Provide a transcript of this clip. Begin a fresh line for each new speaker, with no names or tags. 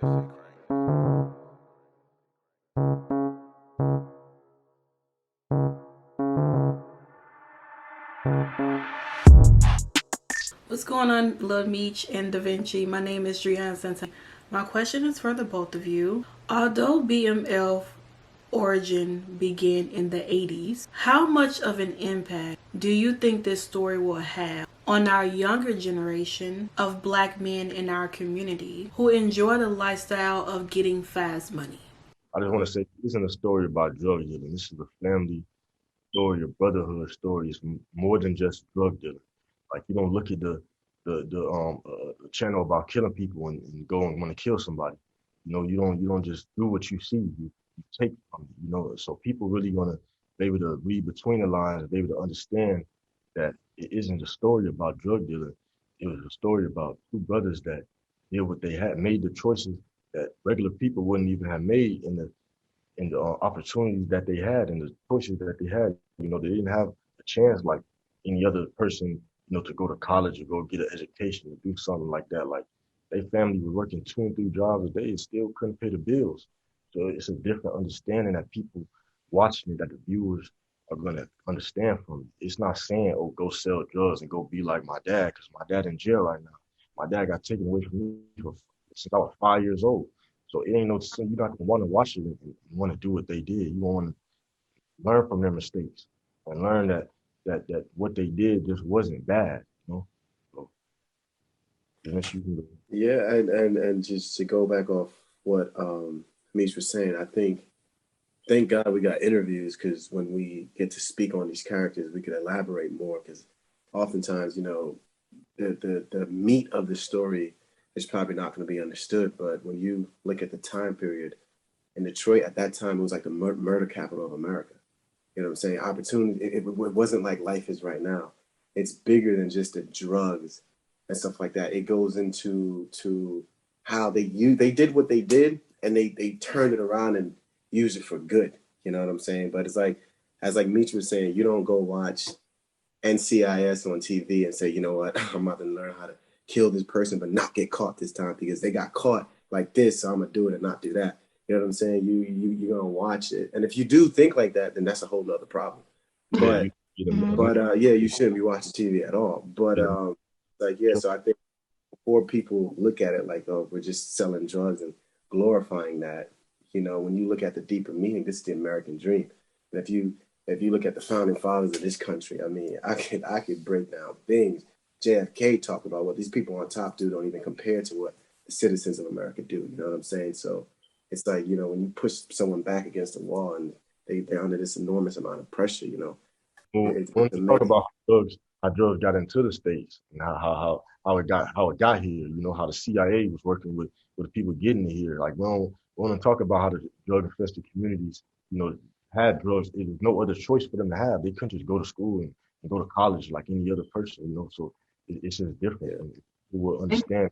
What's going on, Lil Meech and Vinchi? My name is Driune Santana. My question is for the both of you. Although BMF origin began in the 80s, how much of an impact do you think this story will have on our younger generation of black men in our community who enjoy the lifestyle of getting fast money?
I just want to say this isn't a story about drug dealing. This is a family story, a brotherhood story. It's more than just drug dealing. Like you don't look at the channel about killing people and go and want to kill somebody. You don't just do what you see. You take from it. So people really gonna be able to read between the lines, be able to understand that it isn't a story about drug dealing. It was a story about two brothers that did what they had, made the choices that regular people wouldn't even have made in the opportunities that they had and the choices that they had. They didn't have a chance like any other person, to go to college or go get an education or do something like that. Like their family was working 2 and 3 jobs a day and still couldn't pay the bills. So it's a different understanding that people watching it, that the viewers are gonna understand from it. It's not saying, oh, go sell drugs and go be like my dad, because my dad in jail right now. My dad got taken away from me since I was 5 years old. So it ain't no sin. You're not gonna want to watch it and want to do what they did. You want to learn from their mistakes and learn that what they did just wasn't bad. So unless you can.
Yeah, and just to go back off what Meech was saying, I think thank God we got interviews because when we get to speak on these characters, we could elaborate more because oftentimes, the meat of the story is probably not going to be understood. But when you look at the time period in Detroit at that time, it was like the murder capital of America. You know what I'm saying? Opportunity. It wasn't like life is right now. It's bigger than just the drugs and stuff like that. It goes into how they did what they did and they turned it around and used it for good. You know what I'm saying? But it's like as like Meech was saying, you don't go watch NCIS on TV and say, you know what, I'm about to learn how to kill this person but not get caught this time because they got caught like this, so I'm gonna do it and not do that. You know what I'm saying? You're gonna watch it, and if you do think like that, then that's a whole nother problem.
Yeah,
But yeah, you shouldn't be watching TV at all. But like yeah, so I think before people look at it like, oh, we're just selling drugs and glorifying that, when you look at the deeper meaning, this is the American dream. And if you look at the founding fathers of this country, I mean, I could break down things. JFK talked about what these people on top do don't even compare to what the citizens of America do. You know what I'm saying? So it's like, when you push someone back against the wall and they're under this enormous amount of pressure,
When
it's
you talk
amazing.
about how drugs got into the states and how it got here. How the CIA was working with people getting it here. Like we don't talk about how the drug infested communities, had drugs. There was no other choice for them to have. They couldn't just go to school and go to college like any other person. So it's just different.
Yeah.
And people will understand.